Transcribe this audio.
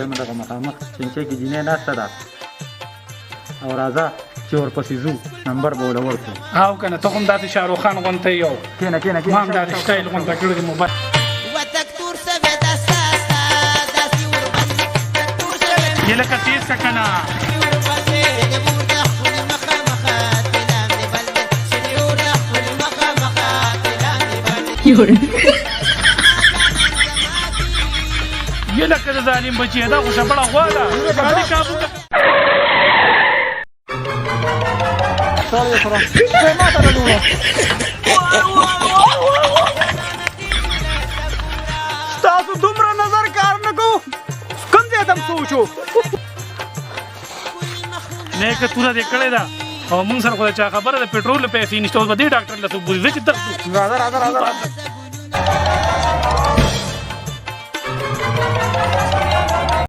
وایم دغه مخامخ چنچې کې جینۍ ناسته ده او راځه چې ورپسې ځو نمبر به وله ورکړو او که نه ته هم داسې شاهرخ خان غوندته یو کښېنه کښېنه ما هم داسې سټایل غوندته کړی دی موبایل یې لکه تیز که که نه یې لکه د ظالم بچیه دا خو شپړه غوا ده راځې کابو ته ستاسو دومره نظر کار نه کوو کوم ځای ته م سوچو نیکه توره دې کړې ده او موږ سره خو د چا خبره د پټرول پیسې نشته اوس به دې ډاکټر له څوک بوځي زه چې تښتو راځه